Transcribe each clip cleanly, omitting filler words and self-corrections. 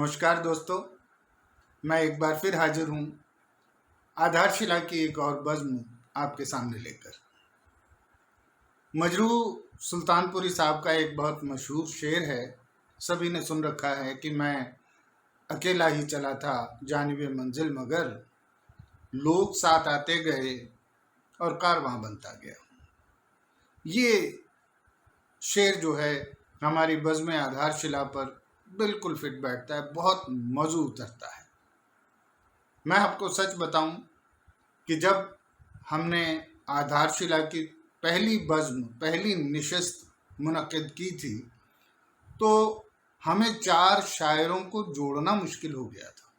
नमस्कार दोस्तों, मैं एक बार फिर हाजिर हूँ आधारशिला की एक और बज़्म आपके सामने लेकर। मजरू सुल्तानपुरी साहब का एक बहुत मशहूर शेर है, सभी ने सुन रखा है कि मैं अकेला ही चला था जानिबे मंजिल मगर लोग साथ आते गए और कारवां बनता गया। ये शेर जो है हमारी बज़्म आधारशिला पर बिल्कुल फिट बैठता है, बहुत मौजू उतरता है। मैं आपको सच बताऊं कि जब हमने आधारशिला की पहली बज़्म, पहली निशस्त मुनक्किद की थी, तो हमें 4 शायरों को जोड़ना मुश्किल हो गया था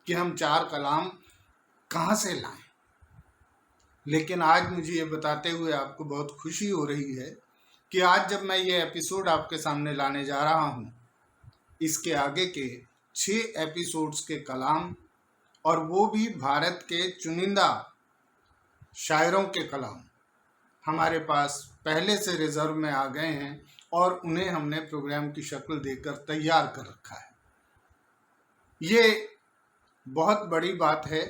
कि हम 4 कलाम कहाँ से लाएं। लेकिन आज मुझे ये बताते हुए आपको बहुत खुशी हो रही है कि आज जब मैं ये एपिसोड आपके सामने लाने जा रहा हूँ, इसके आगे के 6 एपिसोड्स के कलाम, और वो भी भारत के चुनिंदा शायरों के कलाम हमारे पास पहले से रिजर्व में आ गए हैं और उन्हें हमने प्रोग्राम की शक्ल देकर तैयार कर रखा है। ये बहुत बड़ी बात है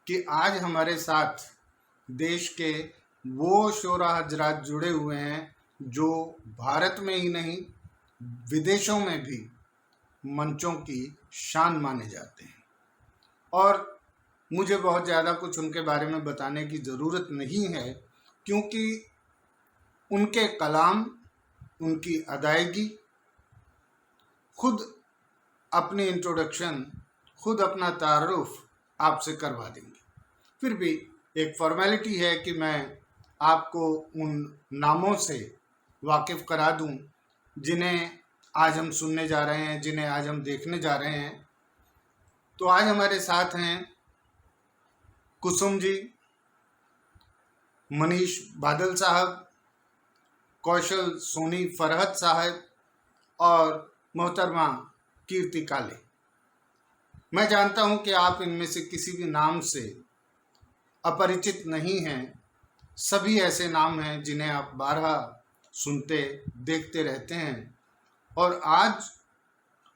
कि आज हमारे साथ देश के वो शोरा हजरात जुड़े हुए हैं जो भारत में ही नहीं विदेशों में भी मंचों की शान माने जाते हैं। और मुझे बहुत ज़्यादा कुछ उनके बारे में बताने की ज़रूरत नहीं है, क्योंकि उनके कलाम, उनकी अदायगी, खुद अपनी इंट्रोडक्शन, खुद अपना तारुफ आपसे करवा देंगे। फिर भी एक फॉर्मेलिटी है कि मैं आपको उन नामों से वाकिफ़ करा दूं जिन्हें आज हम सुनने जा रहे हैं, जिन्हें आज हम देखने जा रहे हैं। तो आज हमारे साथ हैं कुसुम जी, मनीष बादल साहब, कौशल सोनी फरहत साहब और मोहतरमा कीर्ति काले। मैं जानता हूं कि आप इनमें से किसी भी नाम से अपरिचित नहीं हैं। सभी ऐसे नाम हैं जिन्हें आप बारहा सुनते देखते रहते हैं, और आज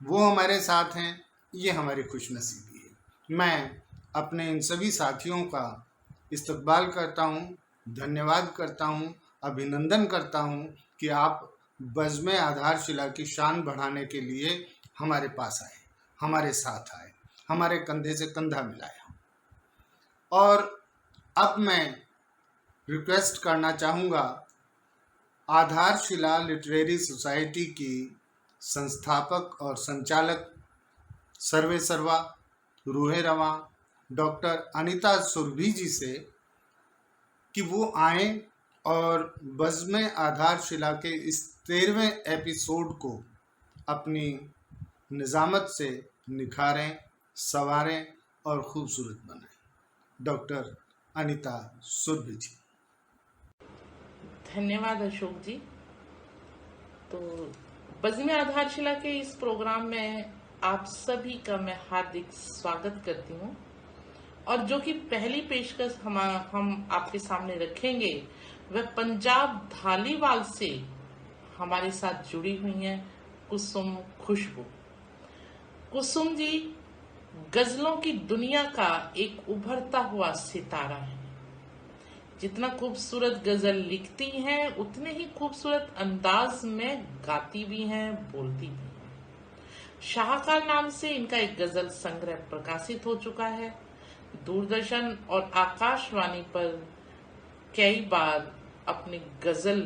वो हमारे साथ हैं। ये हमारी खुशनसीबी है। मैं अपने इन सभी साथियों का इस्तकबाल करता हूँ, धन्यवाद करता हूँ, अभिनंदन करता हूँ कि आप बज़्म आधारशिला की शान बढ़ाने के लिए हमारे पास आए, हमारे साथ आए, हमारे कंधे से कंधा मिलाया। और अब मैं रिक्वेस्ट करना चाहूँगा आधारशिला लिटरेरी सोसाइटी की संस्थापक और संचालक सर्वे सर्वा रूहे रवा डॉक्टर अनीता सुरभि जी से कि वो आए और बज़्म आधारशिला के इस 13वें एपिसोड को अपनी निज़ामत से निखारें, संवारें और खूबसूरत बनाएं। डॉक्टर अनीता सुरभि जी। धन्यवाद अशोक जी। तो बज़्म आधारशिला के इस प्रोग्राम में आप सभी का मैं हार्दिक स्वागत करती हूँ। और जो कि पहली पेशकश हम आपके सामने रखेंगे वह पंजाब धालीवाल से हमारे साथ जुड़ी हुई हैं कुसुम खुशबू। कुसुम जी गजलों की दुनिया का एक उभरता हुआ सितारा है। जितना खूबसूरत गजल लिखती हैं उतने ही खूबसूरत अंदाज में गाती भी हैं, बोलती भी हैं। शाहकार नाम से इनका एक गजल संग्रह प्रकाशित हो चुका है। दूरदर्शन और आकाशवाणी पर कई बार अपनी गजल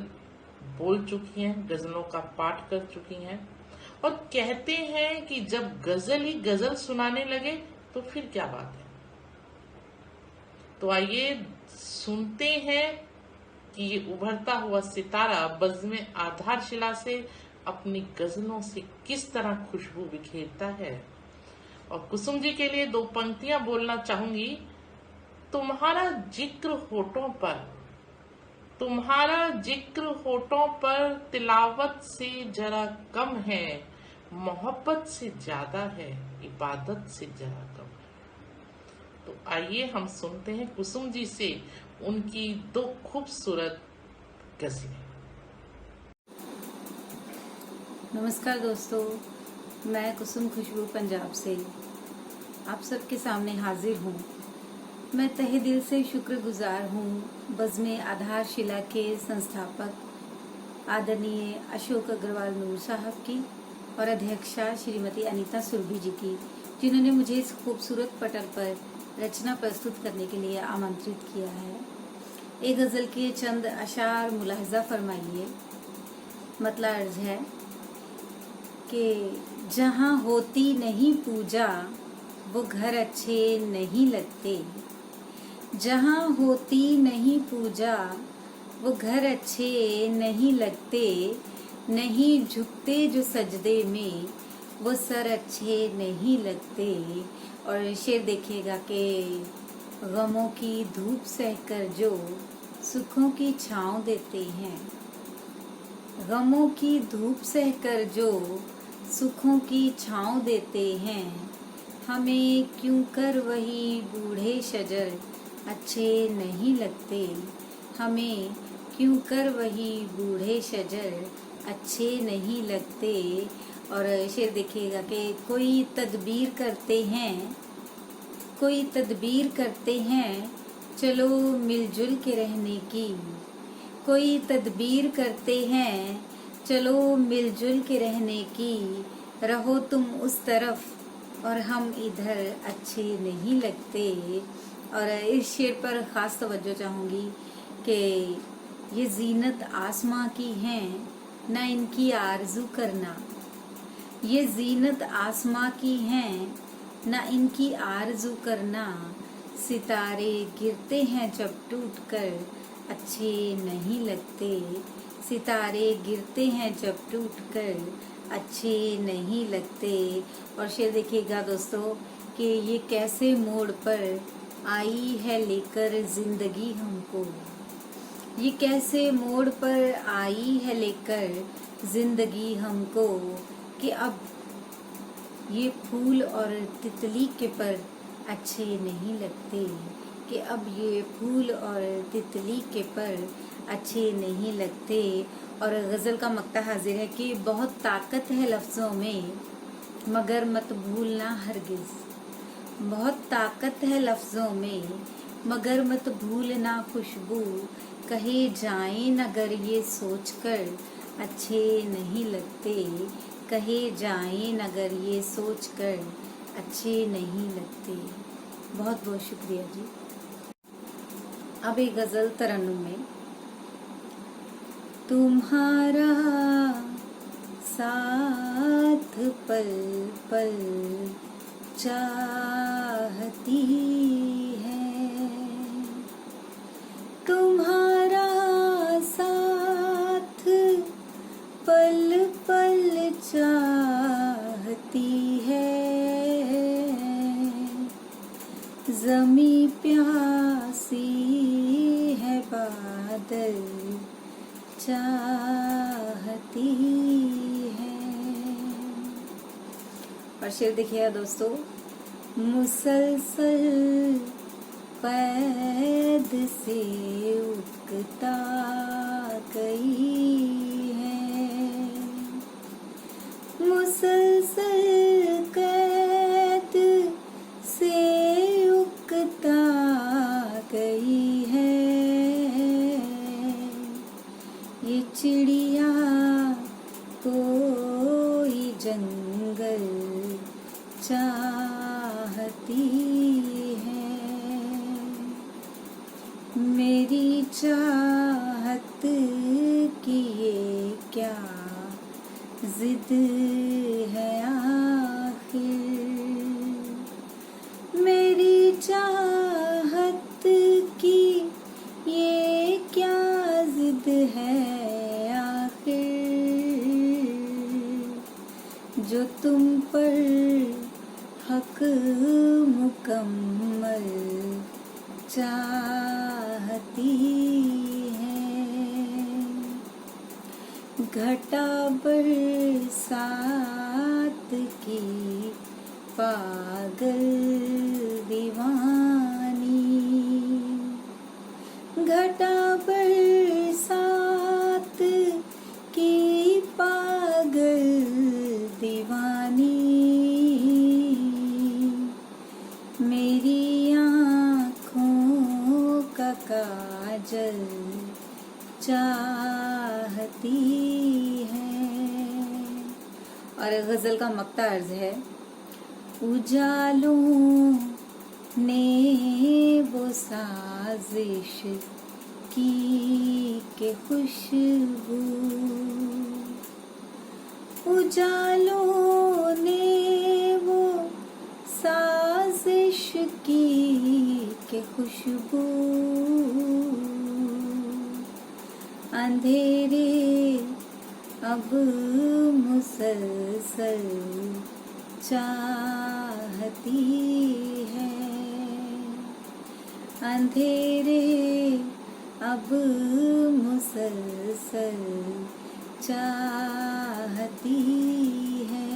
बोल चुकी हैं, गजलों का पाठ कर चुकी हैं, और कहते हैं कि जब गजल ही गजल सुनाने लगे तो फिर क्या बात है। तो आइए सुनते हैं कि ये उभरता हुआ सितारा बज़्म आधारशिला से अपनी गजलों से किस तरह खुशबू बिखेरता है। और कुसुम जी के लिए 2 पंक्तियां बोलना चाहूंगी। तुम्हारा जिक्र होठों पर, तुम्हारा जिक्र होठों पर तिलावत से जरा कम है, मोहब्बत से ज्यादा है, इबादत से जरा कम है। तो आइए हम सुनते हैं कुसुम जी से उनकी 2 खूबसूरत गजलें। नमस्कार दोस्तों, मैं कुसुम खुशबू पंजाब से आप सबके सामने हाजिर हूँ। मैं तहे दिल से शुक्रगुजार हूँ बज़्म आधारशिला के संस्थापक आदरणीय अशोक अग्रवाल नूर साहब की और अध्यक्षा श्रीमती अनीता सुरभि जी की, जिन्होंने मुझे इस खूबसूरत पटल पर रचना प्रस्तुत करने के लिए आमंत्रित किया है। एक गज़ल के चंद अशार मुलाहजा फरमाइए। मतलब अर्ज है कि जहाँ होती नहीं पूजा वो घर अच्छे नहीं लगते, जहाँ होती नहीं पूजा वो घर अच्छे नहीं लगते, नहीं झुकते जो सजदे में वो सर अच्छे नहीं लगते। और शेर देखिएगा कि गमों की धूप सहकर जो सुखों की छाँव देते हैं, गमों की धूप सहकर जो सुखों की छाँव देते हैं, हमें क्यों कर वही बूढ़े शजर अच्छे नहीं लगते, हमें क्यों कर वही बूढ़े शजर अच्छे नहीं लगते। और शेर देखिएगा कि कोई तदबीर करते हैं, कोई तदबीर करते हैं चलो मिलजुल के रहने की, कोई तदबीर करते हैं चलो मिलजुल के रहने की, रहो तुम उस तरफ और हम इधर अच्छे नहीं लगते। और इस शेर पर ख़ास तवज्जो चाहूँगी कि ये जीनत आसमां की हैं ना इनकी आरज़ू करना, ये जीनत आसमां की हैं ना इनकी आरज़ू करना, सितारे गिरते हैं जब टूट कर अच्छे नहीं लगते, सितारे गिरते हैं जब टूट कर अच्छे नहीं लगते। और शेर देखिएगा दोस्तों कि ये कैसे मोड़ पर आई है लेकर ज़िंदगी हमको, ये कैसे मोड़ पर आई है लेकर ज़िंदगी हमको, कि अब ये फूल और तितली के पर अच्छे नहीं लगते, कि अब ये फूल और तितली के पर अच्छे नहीं लगते। और गज़ल का मक्ता हाजिर है कि बहुत ताकत है लफ्ज़ों में मगर मत भूलना हरगिज़, बहुत ताकत है लफ्ज़ों में मगर मत भूलना खुशबू, कहे जाएं नगर ये सोचकर अच्छे नहीं लगते, कहे जाएं नगर ये सोचकर अच्छे नहीं लगते। बहुत बहुत शुक्रिया जी। अब एक गज़ल तरन्नुम में। तुम्हारा साथ पल पल चाहती है, तुम्हारा साथ पल पल चाहती है, ज़मीं प्यासी है बादल चाहती है। और शेर देखिएगा दोस्तों, मुसलसल कैद से उकता गई है, मुसलसल कैद से उकता गई है, ये चिड़िया कोई जंगल चाहती है, मेरी चाहत की ये क्या जिद है आखिर, मेरी चाहत की ये क्या जिद है आखिर, जो तुम पर हक मुकम्मल चाहती है, घटा बरसात की पागल दीवानी, घटा बरसात की पागल दीवानी, काजल चाहती है। और गज़ल का मक्ता अर्ज है, उजालों ने वो साजिश की के खुशबू, उजालों ने वो साजिश की के खुशबू, अंधेरे अब मुसलसल चाहती है, अंधेरे अब मुसलसल चाहती है,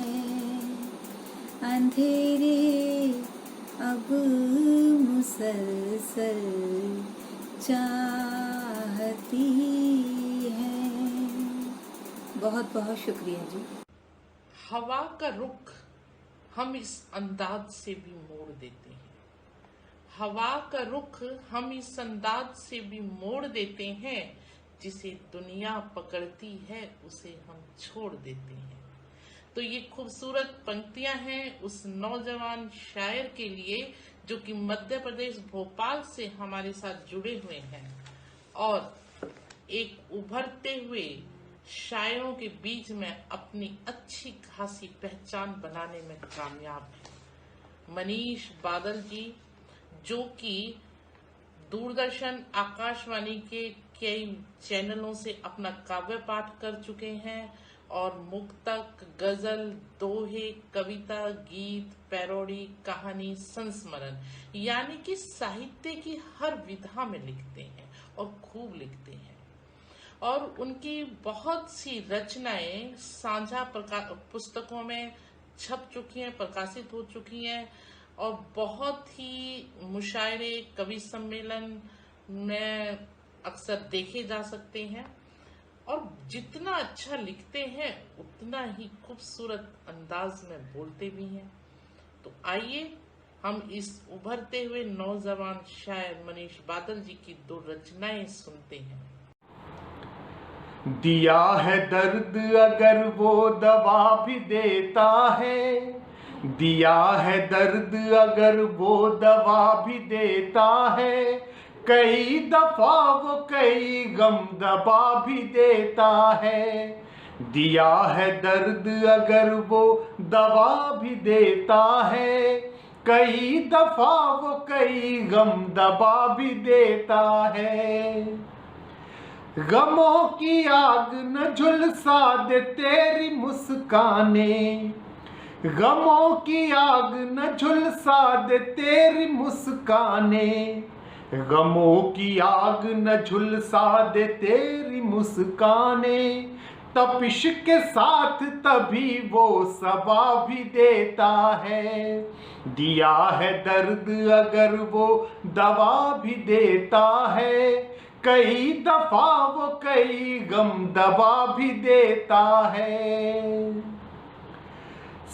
अंधेरे अब मुसलसल चाहती है। बहुत बहुत शुक्रिया जी। हवा का रुख हम इस अंदाज से भी मोड़ देते हैं, हवा का रुख हम इस अंदाज से भी मोड़ देते हैं, जिसे दुनिया पकड़ती है उसे हम छोड़ देते हैं। तो ये खूबसूरत पंक्तियां हैं उस नौजवान शायर के लिए जो कि मध्य प्रदेश भोपाल से हमारे साथ जुड़े हुए हैं और एक उभरते हुए शायरों के बीच में अपनी अच्छी खासी पहचान बनाने में कामयाब है। मनीष बादल जी जो कि दूरदर्शन आकाशवाणी के कई चैनलों से अपना काव्य पाठ कर चुके हैं और मुक्तक, गजल, दोहे, कविता, गीत, पैरोडी, कहानी, संस्मरण यानी कि साहित्य की हर विधा में लिखते हैं और खूब लिखते हैं। और उनकी बहुत सी रचनाएं साझा पुस्तकों में छप चुकी हैं, प्रकाशित हो चुकी हैं और बहुत ही मुशायरे, कवि सम्मेलन में अक्सर देखे जा सकते हैं और जितना अच्छा लिखते हैं उतना ही खूबसूरत अंदाज में बोलते भी हैं। तो आइए हम इस उभरते हुए नौजवान शायर मनीष बादल जी की दो रचनाएं सुनते हैं। दिया है दर्द अगर वो दवा भी देता है, दिया है दर्द अगर वो दवा भी देता है, कई दफा वो कई गम दबा भी देता है। दिया है दर्द अगर वो दवा भी देता है, कई दफा वो कई गम दबा भी देता है। गमों की आग न झुलसा दे तेरी मुस्काने, गमों की आग न झुलसा दे तेरी मुस्काने, गमों की आग न झुलसा दे तेरी मुस्काने, तपिश के साथ तभी वो सबा भी देता है। दिया है दर्द अगर वो दवा भी देता है, कई दफा वो कई गम दबा भी देता है।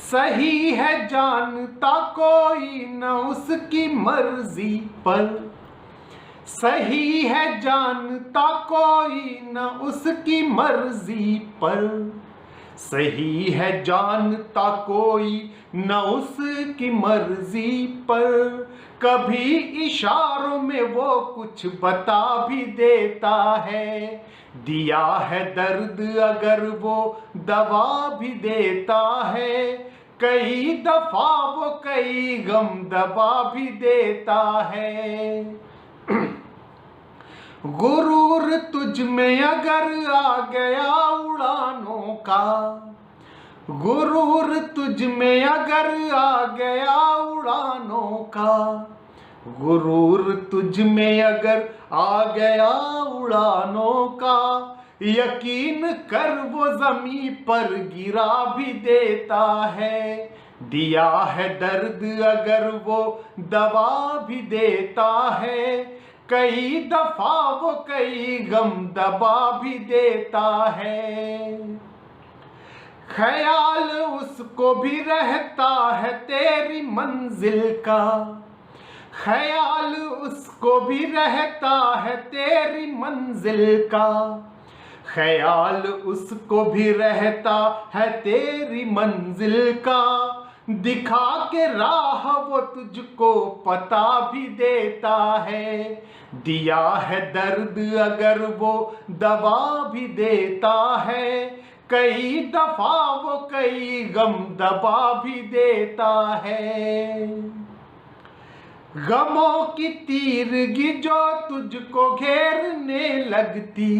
सही है जानता कोई न उसकी मर्जी पर, सही है जानता कोई न उसकी मर्जी पर, सही है जानता कोई न उसकी मर्जी पर, कभी इशारों में वो कुछ बता भी देता है। दिया है दर्द अगर वो दवा भी देता है, कई दफा वो कई गम दबा भी देता है। गुरूर तुझ में अगर आ गया उड़ानों का, गुरूर तुझ में अगर आ गया उड़ानों का, गुरूर तुझ में अगर आ गया उड़ानों का, यकीन कर वो ज़मीं पर गिरा भी देता है। दिया है दर्द अगर वो दवा भी देता है, कई दफा वो कई गम दबा भी देता है। ख्याल उसको भी रहता है तेरी मंजिल का, ख्याल उसको भी रहता है तेरी मंजिल का, ख्याल उसको भी रहता है तेरी मंजिल का, दिखा के राह वो तुझको पता भी देता है, दिया है दर्द अगर वो दवा भी देता है, कई दफा वो कई गम दबा भी देता है। गमों की तीरगी जो तुझको घेरने लगती,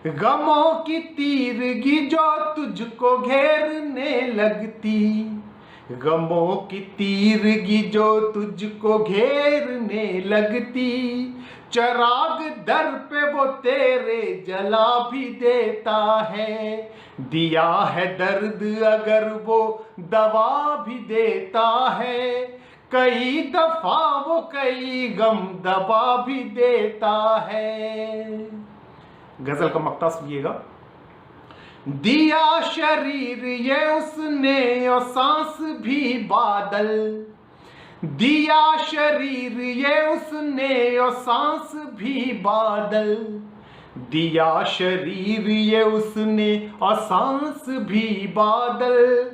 गमों की तीरगी जो तुझको घेरने लगती, गमों की तीरगी जो तुझको घेरने लगती, चराग दर पे वो तेरे जला भी देता है, दिया है दर्द अगर वो दवा भी देता है, कई दफा वो कई गम दबा भी देता है। गजल का मक्ता सुनिएगा। दिया शरीर ये उसने और सांस भी बादल, दिया शरीर ये उसने और सांस भी बादल, दिया शरीर ये उसने और सांस भी बादल,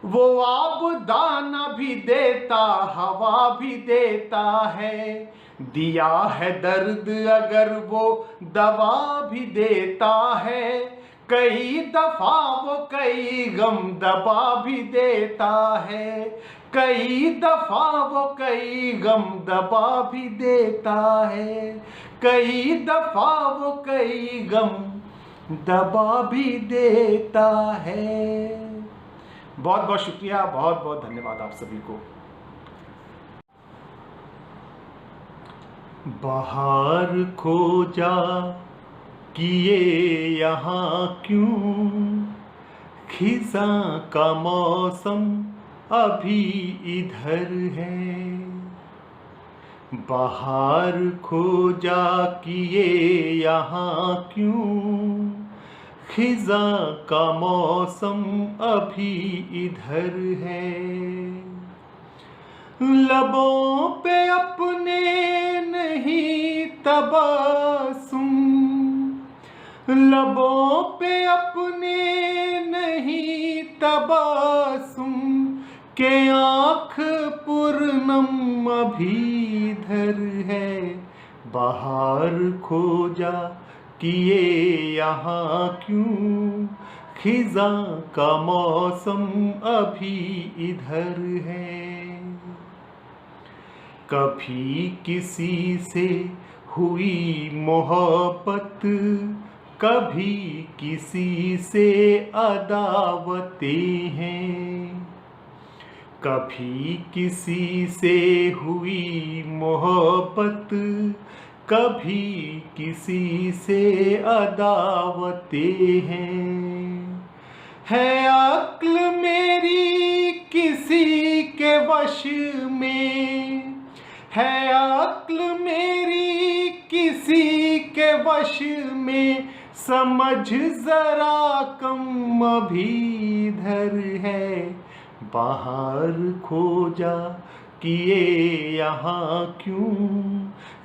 वो आब दाना भी देता हवा भी देता है, दिया है दर्द अगर वो दवा भी देता है, कई दफा वो कई गम दबा भी देता है, कई दफा वो कई गम दबा भी देता है, कई दफा वो कई गम दबा भी देता है। बहुत बहुत शुक्रिया, बहुत बहुत धन्यवाद आप सभी को। बाहर खोजा किए यहाँ क्यों, खिज़ां का मौसम अभी इधर है, बाहर खोजा किए यहाँ क्यों, खिज़ां का मौसम अभी इधर है, लबों पे अपने नहीं तबस्सुम, लबों पे अपने नहीं तबस्सुम, के आँख पूर्णम अभी इधर है, बाहर खोजा किए यहाँ क्यों, खिज़ां का मौसम अभी इधर है, कभी किसी से हुई मोहब्बत, कभी किसी से अदावतें हैं, कभी किसी से हुई मोहब्बत, कभी किसी से अदावतें हैं, है अक्ल मेरी किसी के वश में, है अक्ल मेरी किसी के वश में, समझ जरा कम अभी इधर है, बाहर खोजा किए यहाँ क्यों,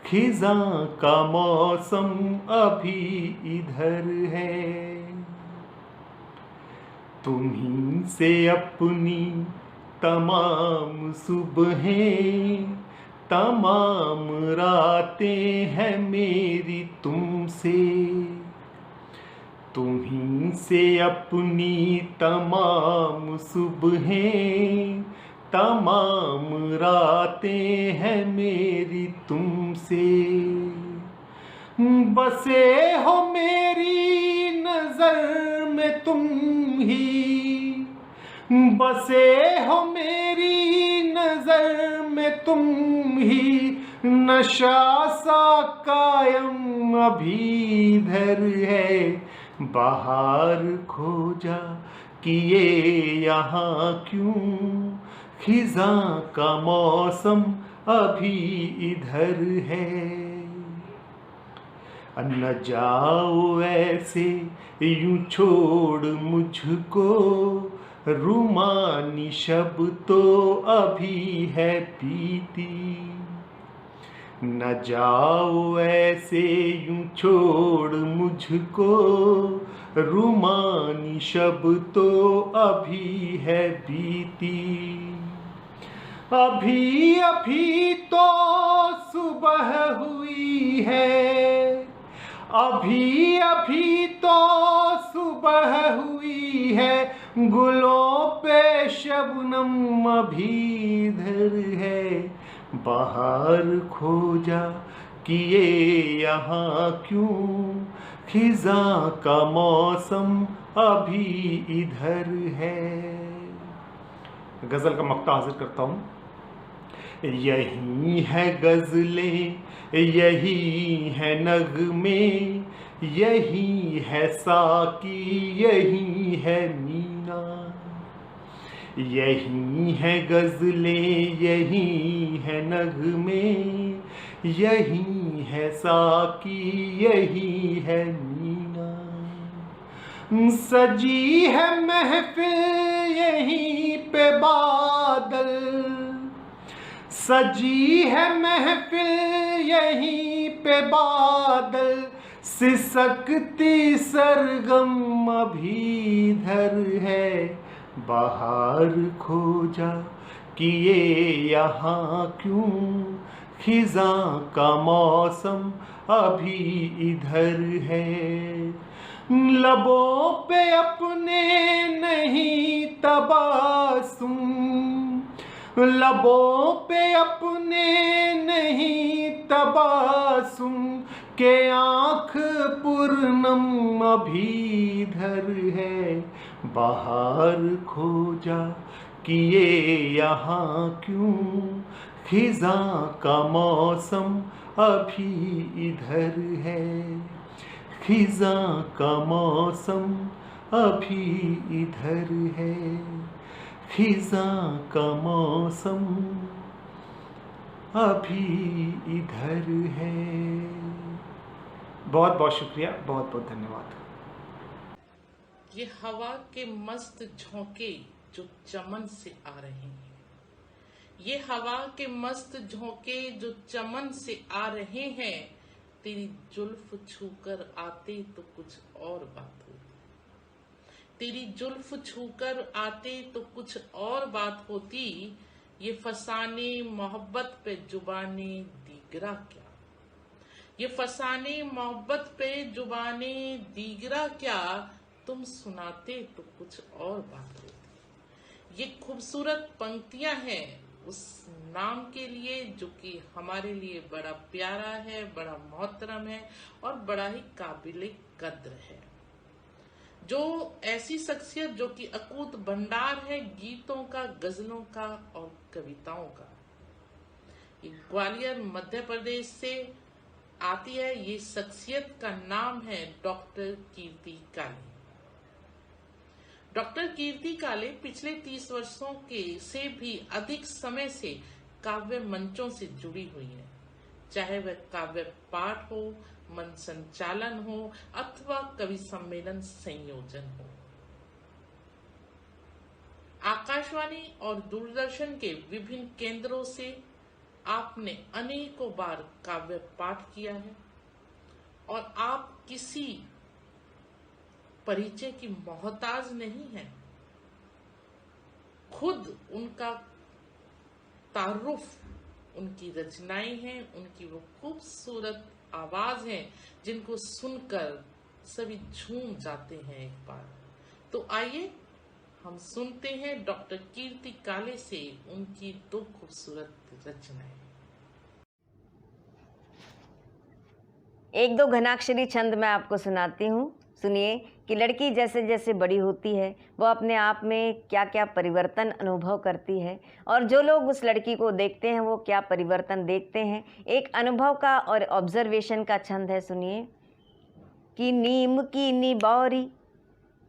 खिज़ां का मौसम अभी इधर है, तुम्हीं से अपनी तमाम सुबहें, तमाम रातें हैं मेरी तुमसे, तुम्हीं से अपनी तमाम सुबहें, तमाम रातें हैं मेरी तुमसे, बसे हो मेरी नजर में तुम ही, बसे हो मेरी नजर में तुम ही, नशा सा कायम अभी इधर है, बाहर खोजा किए यहाँ क्यों, खिज़ां का मौसम अभी इधर है, न जाओ ऐसे यूं छोड़ मुझको, रुमानी शब तो अभी है पीती, न जाओ ऐसे यूं छोड़ मुझको, रुमानी शब तो अभी है बीती। अभी अभी तो सुबह हुई है, अभी अभी तो सुबह हुई है, गुलों पे शबनम अभी इधर है। बाहर खोजा किए यहाँ क्यों, खिज़ां का मौसम अभी इधर है। गज़ल का मक्ता हाजिर करता हूँ। यही है गज़लें, यही है नगमे, यही है साकी, यही है मीना। यही है गज़लें, यही है नगमे, यही है साकी, यही है मीना। सजी है महफिल यहीं पे बादल, सजी है महफिल यहीं पे बादल, सिसकती सरगम अभी इधर है। बाहर खोजा किए यहाँ क्यों, खिज़ां का मौसम अभी इधर है। लबों पे अपने नहीं तबासुम, लबों पे अपने नहीं तबासुम, के आँख पूर्णम अभी इधर है। बाहर खोजा किए यहाँ क्यों, खिज़ां का मौसम अभी इधर है। खिज़ां का मौसम अभी इधर है, खिज़ां का मौसम अभी इधर है। बहुत बहुत शुक्रिया, बहुत बहुत धन्यवाद। ये हवा के मस्त झोंके जो चमन से आ रहे हैं, ये हवा के मस्त झोंके जो चमन से आ रहे हैं, तेरी जुल्फ छूकर आते तो कुछ और बात होती, तेरी जुल्फ छूकर आते तो कुछ और बात होती। ये फसाने मोहब्बत पे जुबाने दीगरा क्या, ये फसाने मोहब्बत पे जुबाने दीगरा क्या, तुम सुनाते तो कुछ और बात होती। ये खूबसूरत पंक्तियां हैं उस नाम के लिए जो कि हमारे लिए बड़ा प्यारा है, बड़ा मोहतरम है और बड़ा ही काबिल कद्र है। जो ऐसी शख्सियत जो कि अकूत भंडार है गीतों का, गजलों का और कविताओं का। ये ग्वालियर मध्य प्रदेश से आती है। ये शख्सियत का नाम है डॉक्टर कीर्ति काले। डॉक्टर कीर्ति काले पिछले 30 वर्षों के से भी अधिक समय से काव्य मंचों से जुड़ी हुई है, चाहे वह काव्य पाठ हो, मंच संचालन हो अथवा कवि सम्मेलन संयोजन हो। आकाशवाणी और दूरदर्शन के विभिन्न केंद्रों से आपने अनेकों बार काव्य पाठ किया है और आप किसी परिचय की मोहताज नहीं है। खुद उनका तारुफ उनकी रचनाएं हैं, उनकी वो खूबसूरत आवाज है जिनको सुनकर सभी झूम जाते हैं एक बार। तो आइए हम सुनते हैं डॉक्टर कीर्ति काले से उनकी 2 खूबसूरत रचनाएं। 1-2 घनाक्षरी छंद मैं आपको सुनाती हूँ। सुनिए कि लड़की जैसे जैसे बड़ी होती है वो अपने आप में क्या क्या परिवर्तन अनुभव करती है और जो लोग उस लड़की को देखते हैं वो क्या परिवर्तन देखते हैं। एक अनुभव का और ऑब्जर्वेशन का छंद है। सुनिए कि नीम की निबौरी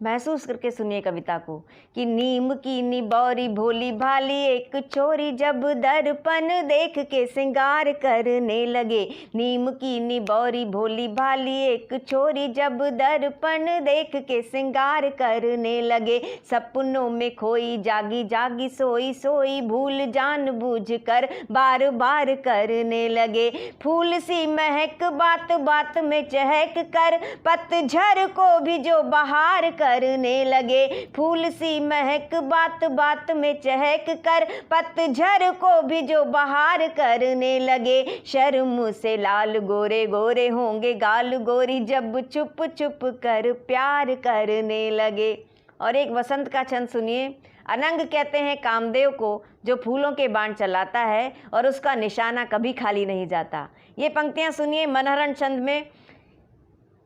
महसूस करके सुनिए कविता को कि नीम की निबौरी भोली भाली एक छोरी जब दर्पण देख के श्रृंगार करने लगे। नीम की निबौरी भोली भाली एक छोरी जब दर्पण देख के श्रृंगार करने लगे। सपनों में खोई जागी जागी सोई सोई भूल जान बूझ कर बार बार करने लगे। फूल सी महक बात बात में चहक कर पतझड़ को भी जो बहार करने लगे। फूल सी महक बात बात में चहक कर पतझड़ को भी जो बहार करने लगे। शर्म से लाल गोरे गोरे होंगे गाल गोरी जब चुप चुप कर प्यार करने लगे। और एक वसंत का छंद सुनिए। अनंग कहते हैं कामदेव को जो फूलों के बाण चलाता है और उसका निशाना कभी खाली नहीं जाता। ये पंक्तियां सुनिए मनहरण छंद में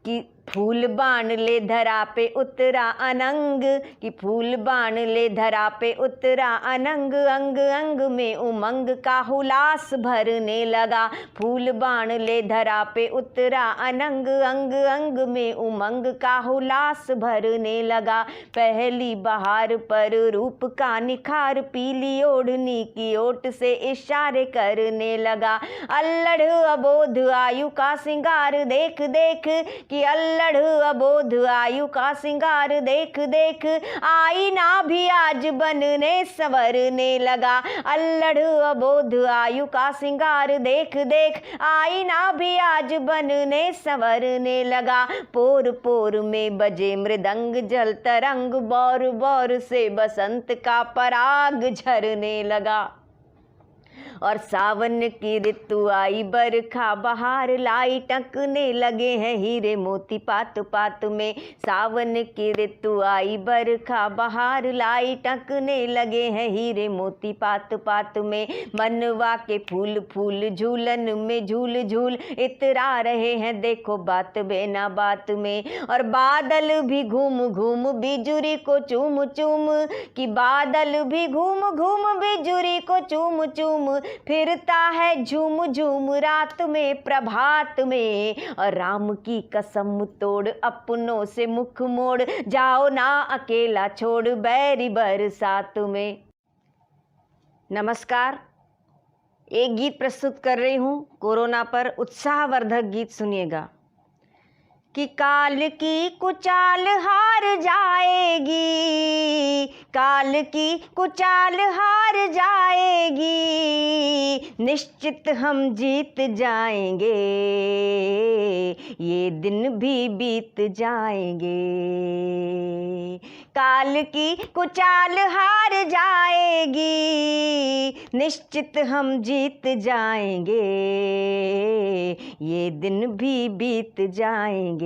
कि फूल बाण ले धरा पे उतरा अनंग, कि फूल बाण ले धरा पे उतरा अनंग, अंग अंग में उमंग का हुलास भरने लगा। फूल बाण ले धरा पे उतरा अनंग, अंग अंग में उमंग का हुलास भरने लगा। पहली बहार पर रूप का निखार पीली ओढ़नी की ओट से इशारे करने लगा। अल्लढ़ अबोध आयु का सिंगार देख देख, कि अल्लढ़ अबोध आयु का सिंगार देख देख, आईना भी आज बनने संवरने लगा। अल्लढ़ अबोध आयु का सिंगार देख देख, आईना भी आज बनने संवरने लगा। पोर पोर में बजे मृदंग जल तरंग, बौर बौर से बसंत का पराग झरने लगा। और सावन की ऋतु आई बरखा बहार लाई, टंकने लगे हैं हीरे मोती पात पात में। सावन की ऋतु आई बरखा बहार लाई, टंकने लगे हैं हीरे मोती पात पात में। मनवा के फूल फूल झूलन में झूल झूल इतरा रहे हैं देखो बात बेना बात में। और बादल भी घूम घूम बिजुरी को चूम चूम, कि बादल भी घूम घूम बिजुरी को चूम चूम, फिरता है झूम झूम रात में प्रभात में। और राम की कसम तोड़ अपनों से मुख मोड़, जाओ ना अकेला छोड़ बैरी बरसात में। नमस्कार, एक गीत प्रस्तुत कर रही हूँ कोरोना पर उत्साहवर्धक गीत सुनिएगा। कि काल की कुचाल हार जाएगी, काल की कुचाल हार जाएगी, निश्चित हम जीत जाएंगे, ये दिन भी बीत जाएंगे। काल की कुचाल हार जाएगी, निश्चित हम जीत जाएंगे, ये दिन भी बीत जाएंगे।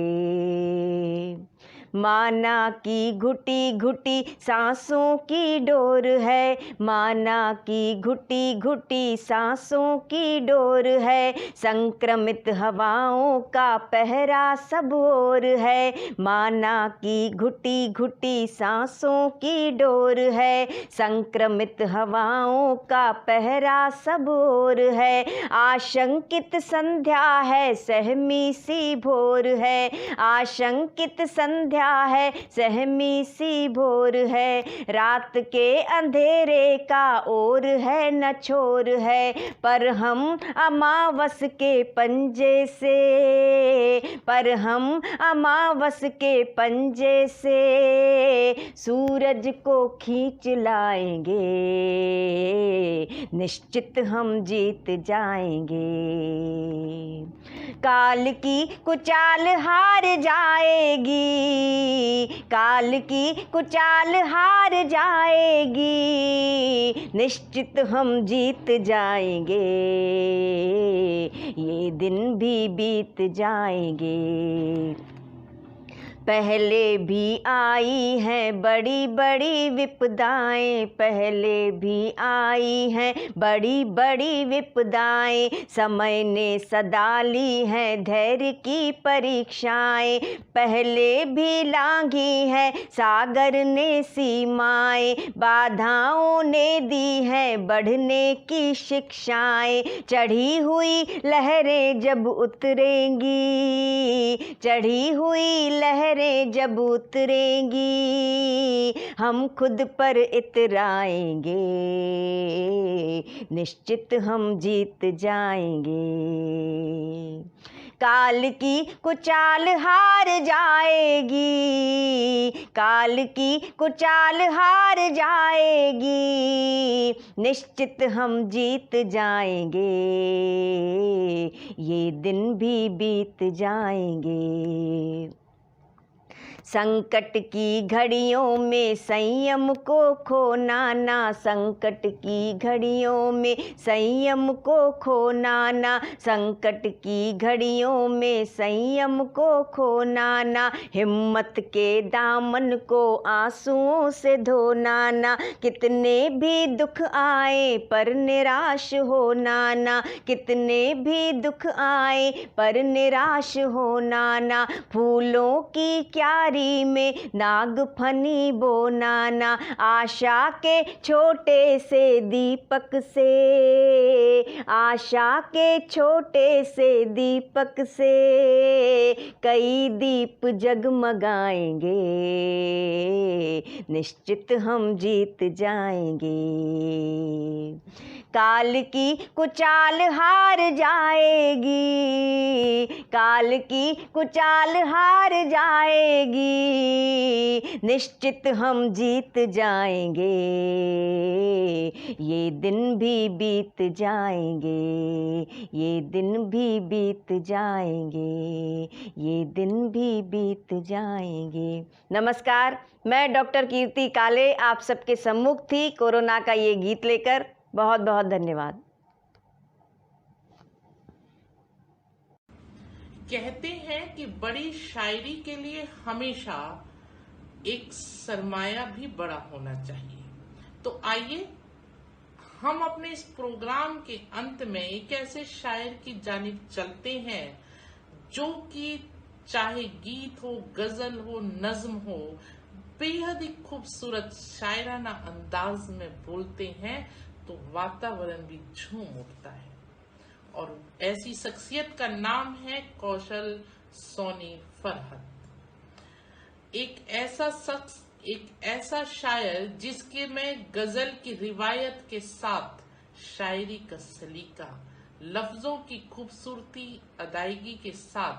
माना की घुटी घुटी सांसों की डोर है, माना की घुटी घुटी सांसों की डोर है, संक्रमित हवाओं का पहरा सब ओर है। माना की घुटी घुटी सांसों की डोर है, संक्रमित हवाओं का पहरा सब ओर है। आशंकित संध्या है सहमी सी भोर है, आशंकित संध्या है सहमी सी भोर है। रात के अंधेरे का ओर है न छोर है, पर हम अमावस के पंजे से, पर हम अमावस के पंजे से सूरज को खींच लाएंगे, निश्चित हम जीत जाएंगे। काल की कुचाल हार जाएगी, काल की कुचाल हार जाएगी, निश्चित हम जीत जाएंगे, ये दिन भी बीत जाएंगे। पहले भी आई हैं बड़ी बड़ी विपदाएं, पहले भी आई हैं बड़ी बड़ी विपदाएं, समय ने सदा ली हैं धैर्य की परीक्षाएं। पहले भी लांघी है सागर ने सीमाएं, बाधाओं ने दी हैं बढ़ने की शिक्षाएं। चढ़ी हुई लहरें जब उतरेंगी, चढ़ी हुई लहरें लहरें जब उतरेंगी हम खुद पर इतराएंगे, निश्चित हम जीत जाएंगे। काल की कुचाल हार जाएगी, काल की कुचाल हार जाएगी, निश्चित हम जीत जाएंगे, ये दिन भी बीत जाएंगे। संकट की घड़ियों में संयम को खोना ना, संकट की घड़ियों में संयम को खोना ना, संकट की घड़ियों में संयम को खोना ना, हिम्मत के दामन को आंसुओं से धोना ना, कितने भी दुख आए पर निराश होना ना, कितने भी दुख आए पर निराश होना ना, फूलों की क्यारी में नागफनी बोना ना, आशा के छोटे से दीपक से, आशा के छोटे से दीपक से कई दीप जगमगाएंगे, निश्चित हम जीत जाएंगे। काल की कुचाल हार जाएगी, काल की कुचाल हार जाएगी, निश्चित हम जीत जाएंगे, ये दिन भी बीत जाएंगे, ये दिन भी बीत जाएंगे, ये दिन भी बीत जाएंगे। नमस्कार, मैं डॉक्टर कीर्ति काले आप सबके सम्मुख थी कोरोना का ये गीत लेकर। बहुत बहुत धन्यवाद। कहते हैं कि बड़ी शायरी के लिए हमेशा एक सरमाया भी बड़ा होना चाहिए। तो आइए हम अपने इस प्रोग्राम के अंत में एक ऐसे शायर की जानिब चलते हैं जो कि चाहे गीत हो, गजल हो, नज्म हो, बेहद ही खूबसूरत शायराना अंदाज में बोलते हैं तो वातावरण भी झूम उठता है। और ऐसी शख्सियत का नाम है कौशल सोनी फरहत। एक ऐसा शख्स, एक ऐसा शायर जिसके में गजल की रिवायत के साथ शायरी का सलीका, लफ्जों की खूबसूरती, अदायगी के साथ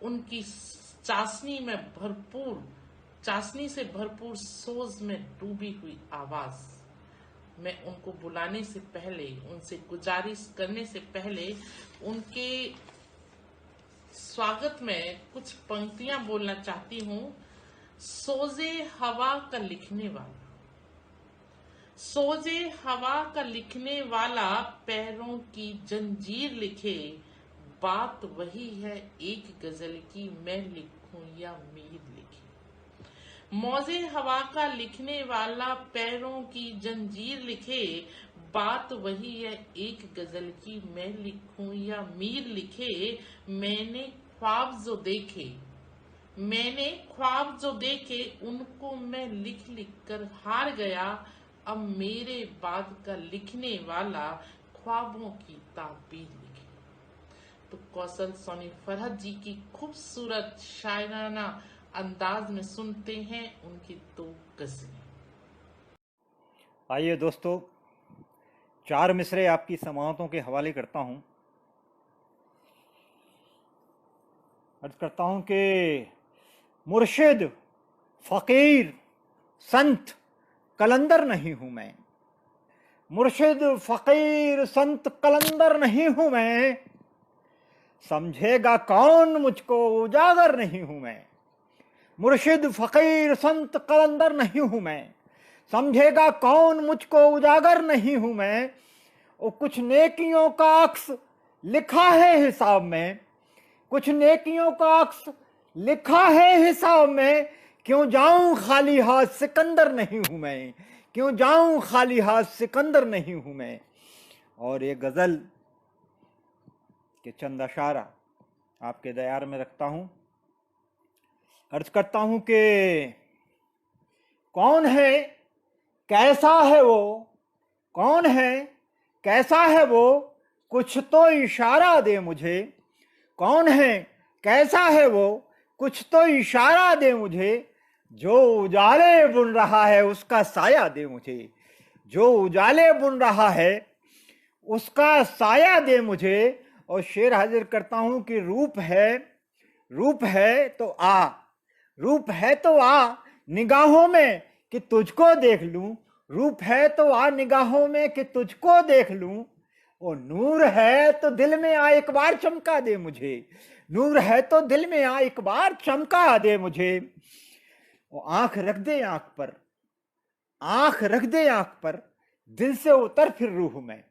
उनकी चाशनी से भरपूर सोज में डूबी हुई आवाज। मैं उनको बुलाने से पहले, उनसे गुजारिश करने से पहले उनके स्वागत में कुछ पंक्तियां बोलना चाहती हूँ। सोजे हवा का लिखने वाला, सोजे हवा का लिखने वाला पैरों की जंजीर लिखे, बात वही है एक गजल की, मैं लिखूं या मीर लिखे। मौजे हवा का लिखने वाला पैरों की जंजीर लिखे, बात वही है एक गजल की, मैं लिखूं या मीर लिखे। मैंने ख्वाब जो देखे उनको मैं लिख लिख कर हार गया, अब मेरे बाद का लिखने वाला ख्वाबों की ताबीर लिखे। तो कौशल सोनी फरहत जी की खूबसूरत शायराना अंदाज में सुनते हैं उनकी दो गजलें। आइए दोस्तों, 4 मिसरे आपकी समाअतों के हवाले करता हूँ। अर्ज करता हूँ कि मुर्शिद, फ़कीर, संत, कलंदर नहीं हूँ मैं। मुर्शिद, फ़कीर, संत, कलंदर नहीं हूँ मैं। समझेगा कौन मुझको, उजागर नहीं हूँ मैं। मुर्शिद, फ़कीर, संत, कलंदर नहीं हूँ मैं। समझेगा कौन मुझको, उजागर नहीं हूँ मैं। और कुछ नेकियों का अक्स लिखा है हिसाब में, कुछ नेकियों का अक्स लिखा है हिसाब में। क्यों जाऊं खाली हाथ, सिकंदर नहीं हूँ मैं। क्यों जाऊं खाली हाथ, सिकंदर नहीं हूँ मैं। और ये गज़ल के चंद अशारा आपके दयार में रखता हूँ। अर्ज करता हूँ कि कौन है, कैसा है वो, कौन है, कैसा है वो, कुछ तो इशारा दे मुझे। कौन है, कैसा है वो, कुछ तो इशारा दे मुझे, जो उजाले बुन रहा है उसका साया दे मुझे, जो उजाले बुन रहा है उसका साया दे मुझे। और शेर हाजिर करता हूं कि रूप है तो आ, रूप है तो आ निगाहों में कि तुझको देख लूं, रूप है तो आ निगाहों में कि तुझको देख लूं। ओ नूर है तो दिल में आ एक बार चमका दे मुझे, नूर है तो दिल में आ एक बार चमका दे मुझे। ओ आंख रख दे आंख पर, आंख रख दे आंख पर, दिल से उतर फिर रूह में,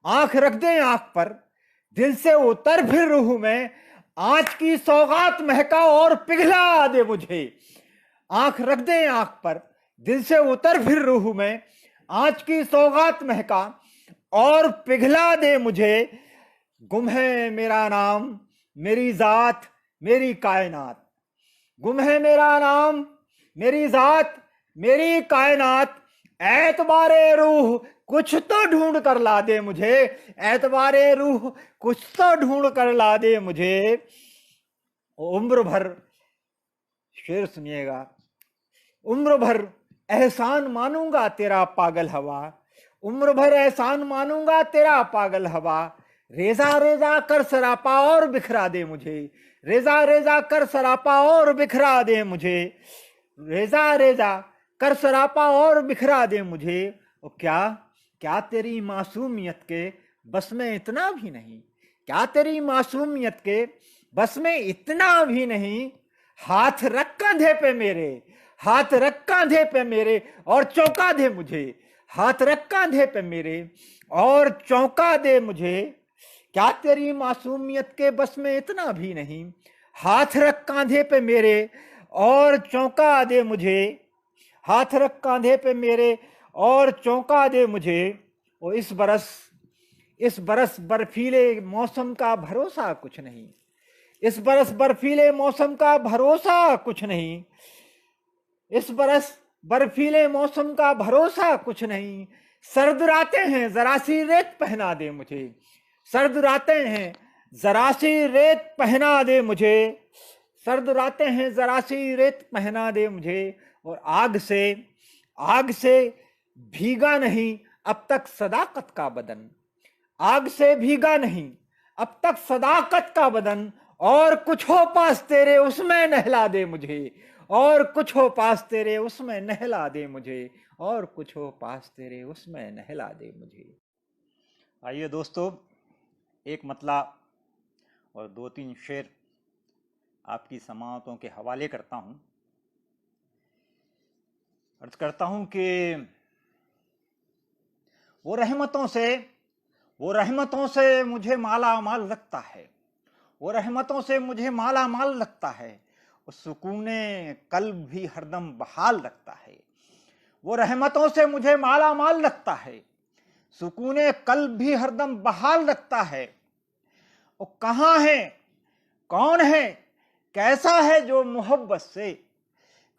आंख रख दे आंख पर, दिल से उतर फिर रूह में। आंच की सौगात महका और पिघला दे मुझे, आंख रख दे आंख पर, दिल से उतर फिर रूह में। आंच की सौगात महका और पिघला दे मुझे। गुम है मेरा नाम, मेरी जात, मेरी कायनात, गुम है मेरा नाम, मेरी जात, मेरी कायनात। ऐतबारे रूह कुछ तो ढूंढ कर ला दे मुझे, ऐतबारे रूह कुछ तो ढूंढ कर ला दे मुझे। उम्र भर, शेर सुनिएगा, उम्र भर एहसान मानूंगा तेरा पागल हवा, उम्र भर एहसान मानूंगा तेरा पागल हवा। रेजा रेजा कर सरापा और बिखरा दे मुझे, रेजा रेजा कर सरापा और बिखरा दे मुझे, रेजा रेजा कर सरापा और बिखरा दे मुझे। और क्या क्या तेरी मासूमियत के बस में इतना भी नहीं, क्या तेरी मासूमियत के बस में इतना भी नहीं। हाथ रख कंधे पे मेरे, हाथ रख कंधे पे मेरे और चौंका दे मुझे, हाथ रख कंधे पे मेरे और चौंका दे मुझे। क्या तेरी मासूमियत के बस में इतना भी नहीं, हाथ रख कंधे पे मेरे और चौंका दे मुझे, हाथ रख कंधे पे मेरे और चौंका दे मुझे। और इस बरस बर्फीले मौसम का भरोसा कुछ नहीं, इस बरस बर्फीले मौसम का भरोसा कुछ नहीं, इस बरस बर्फीले मौसम का भरोसा कुछ नहीं। सर्द रातें हैं जरा सी रेत पहना दे मुझे, सर्द रातें हैं जरा सी रेत पहना दे मुझे, सर्द रातें हैं जरा सी रेत पहना दे मुझे। और आग से भीगा नहीं अब तक सदाकत का बदन, आग से भीगा नहीं अब तक सदाकत का बदन। और कुछ हो पास तेरे उसमें नहला दे मुझे, और कुछ हो पास तेरे उसमें नहला दे मुझे, और कुछ हो पास तेरे उसमें नहला दे मुझे। आइए दोस्तों, एक मतला और 2-3 शेर आपकी समाअतों के हवाले करता हूं। अर्ज करता हूं कि वो रहमतों से मुझे माला माल लगता है, वो रहमतों से मुझे माला माल लगता है। वो सुकूने कल्ब भी हरदम बहाल लगता है, वो रहमतों से मुझे माला माल लगता है, सुकूने कल्ब भी हरदम बहाल लगता है। वो कहाँ है, कौन है, कैसा है जो मोहब्बत से,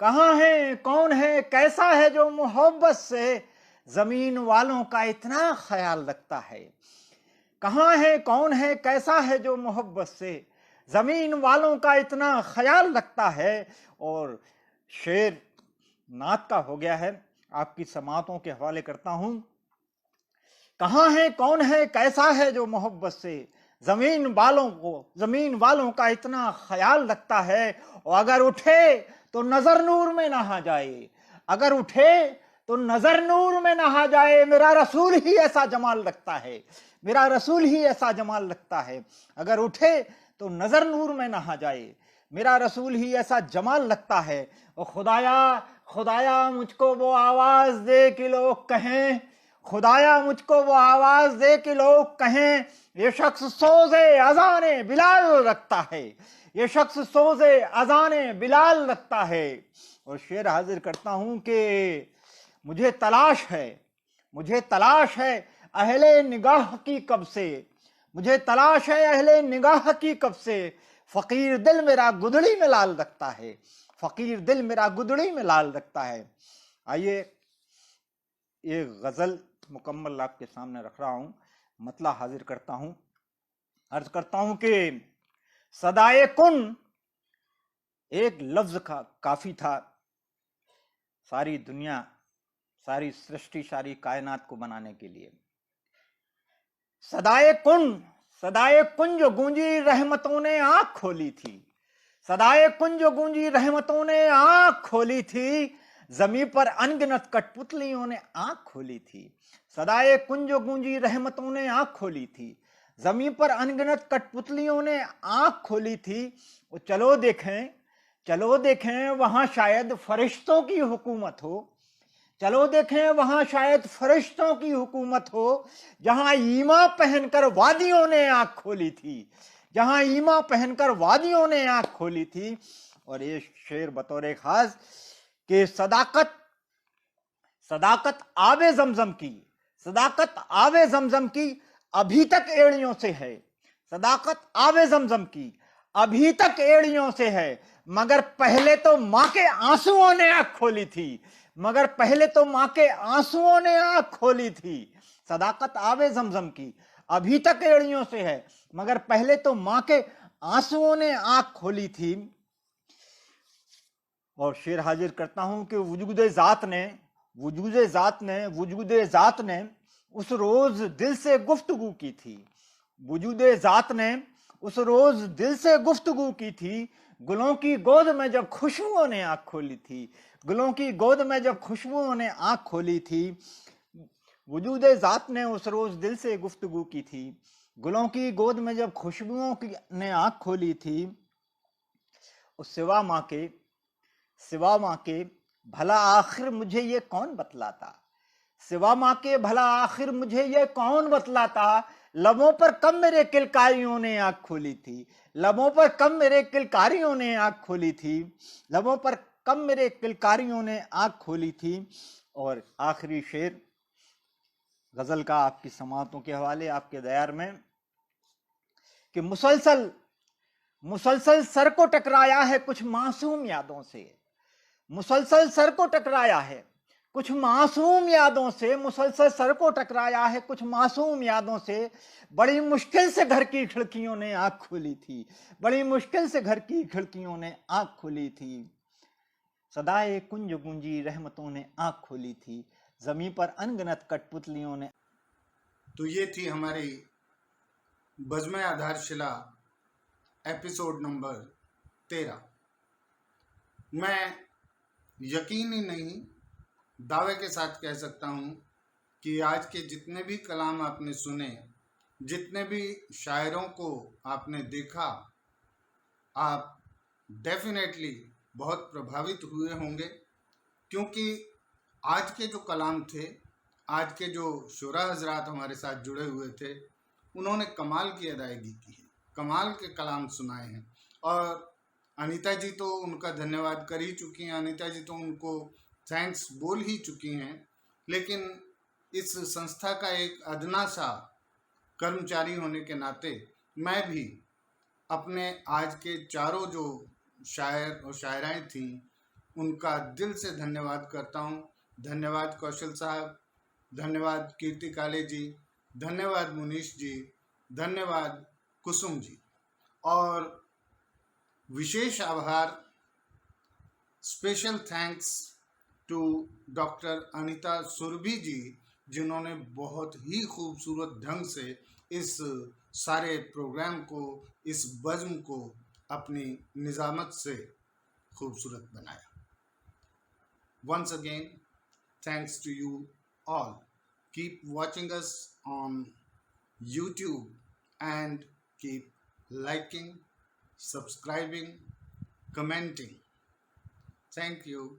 कहाँ है, कौन है, कैसा है जो मोहब्बत से जमीन वालों का इतना ख्याल रखता है। कहाँ है, कौन है, कैसा है जो मोहब्बत से जमीन वालों का इतना ख्याल रखता है। और शेर नात का हो गया है, आपकी समाअतों के हवाले करता हूं। कहाँ है, कौन है, कैसा है जो मोहब्बत से जमीन वालों का इतना ख्याल रखता है। और अगर उठे तो नजर नूर में नहा जाए, अगर उठे तो नजर नूर में नहा जाए। मेरा रसूल ही ऐसा जमाल रखता है, मेरा रसूल ही ऐसा जमाल रखता है। अगर उठे तो नजर नूर में नहा जाए, मेरा रसूल ही ऐसा जमाल लगता है। और खुदाया मुझको वो आवाज दे कि लोग कहें, खुदाया मुझको वो आवाज दे कि लोग कहें, ये शख्स सोज़े अज़ाने बिलाल रखता है, ये शख्स सोज़े अज़ाने बिलाल रखता है। और शेर हाजिर करता हूं कि मुझे तलाश है अहले निगाह की कब से, मुझे तलाश है अहले निगाह की कब से। फकीर दिल मेरा गुदड़ी में लाल रखता है, फकीर दिल मेरा गुदड़ी में लाल रखता है। आइए, ये गजल मुकम्मल आपके सामने रख रहा हूं, मतला हाजिर करता हूं। अर्ज करता हूं कि सदाए कुन एक लफ्ज का काफी था सारी दुनिया, सारी सृष्टि, सारी कायनात को बनाने के लिए। सदाए कुंज गूंजी रहमतों ने आंख खोली थी, सदाए कुंज गूंजी रहमतों ने आंख खोली थी, जमीन पर अनगिनत कठपुतलियों ने आंख खोली थी। सदाए कुंज गूंजी रहमतों ने आंख खोली थी, जमीन पर अनगिनत कठपुतलियों ने आंख खोली थी। वो चलो देखें वहां शायद फरिश्तों की हुकूमत हो, चलो देखें वहां शायद फरिश्तों की हुकूमत हो, जहां ईमा पहनकर वादियों ने आंख खोली थी, जहां ईमा पहनकर वादियों ने आंख खोली थी। और ये शेर बतौर खास कि सदाकत आवे जमजम की, सदाकत आवे जमजम की अभी तक एड़ियों से है, सदाकत आवे जमजम की अभी तक एड़ियों से है, मगर पहले तो मां के आंसुओं ने आंख खोली थी, मगर पहले तो मां के आंसुओं ने आंख खोली थी। सदाकत आवे जमजम की अभी तक एड़ियों से है, मगर पहले तो मां के आंसुओं ने आंख खोली थी। और शेर हाजिर करता हूं कि वजूद जात ने उस रोज दिल से गुफ्तगू की थी, वजूद जात ने उस रोज दिल से गुफ्तगू की थी, गुलों की गोद में जब खुशबुओं ने आंख खोली थी, गुलों की गोद में जब खुशबुओं ने आंख खोली थी। वजूद जात ने उस रोज दिल से गुफ्तगू की थी, गुलों की गोद में जब खुशबुओं की ने आंख खोली थी। उस सिवा मां के भला आखिर मुझे ये कौन बतलाता, सिवा मां के भला आखिर मुझे ये कौन बतलाता, लबों पर कब मेरे किलकारियों ने आंख खोली थी, लबों पर कब मेरे किलकारियों ने आंख खोली थी, लबों पर कब मेरे किलकारियों ने आंख खोली थी। और आखिरी शेर गजल का आपकी समातों के हवाले, आपके दयार में, कि मुसलसल सर को टकराया है कुछ मासूम यादों से, मुसलसल सर को टकराया है कुछ मासूम यादों से, मुसलसल सर को टकराया है कुछ मासूम यादों से, बड़ी मुश्किल से घर की खिड़कियों ने आंख खोली थी, बड़ी मुश्किल से घर की खिड़कियों ने आंख खोली थी। सदाए कुंज गूंजी रहमतों ने आंख खोली थी, जमीन पर अनगिनत कठपुतलियों ने। तो ये थी हमारी बज़्म आधारशिला एपिसोड नंबर 13। मैं यकीन ही नहीं, दावे के साथ कह सकता हूँ कि आज के जितने भी कलाम आपने सुने, जितने भी शायरों को आपने देखा, आप डेफिनेटली बहुत प्रभावित हुए होंगे, क्योंकि आज के जो कलाम थे, आज के जो शुरा हजरात हमारे साथ जुड़े हुए थे, उन्होंने कमाल की अदायगी की है, कमाल के कलाम सुनाए हैं। और अनीता जी तो उनका धन्यवाद कर ही चुकी हैं, अनीता जी तो उनको थैंक्स बोल ही चुकी हैं, लेकिन इस संस्था का एक अदना सा कर्मचारी होने के नाते मैं भी अपने आज के चारों जो शायर और शायराएं थीं उनका दिल से धन्यवाद करता हूं। धन्यवाद कौशल साहब, धन्यवाद कीर्ति काले जी, धन्यवाद मुनीश जी, धन्यवाद कुसुम जी, और विशेष आभार, special thanks to doctor Anita Surbhi ji, जिन्होंने बहुत ही खूबसूरत ढंग से इस सारे प्रोग्राम को, इस बज़्म को अपनी निज़ामत से खूबसूरत बनाया। Once again, thanks to you all. Keep watching us on YouTube and keep liking, subscribing, commenting. Thank you.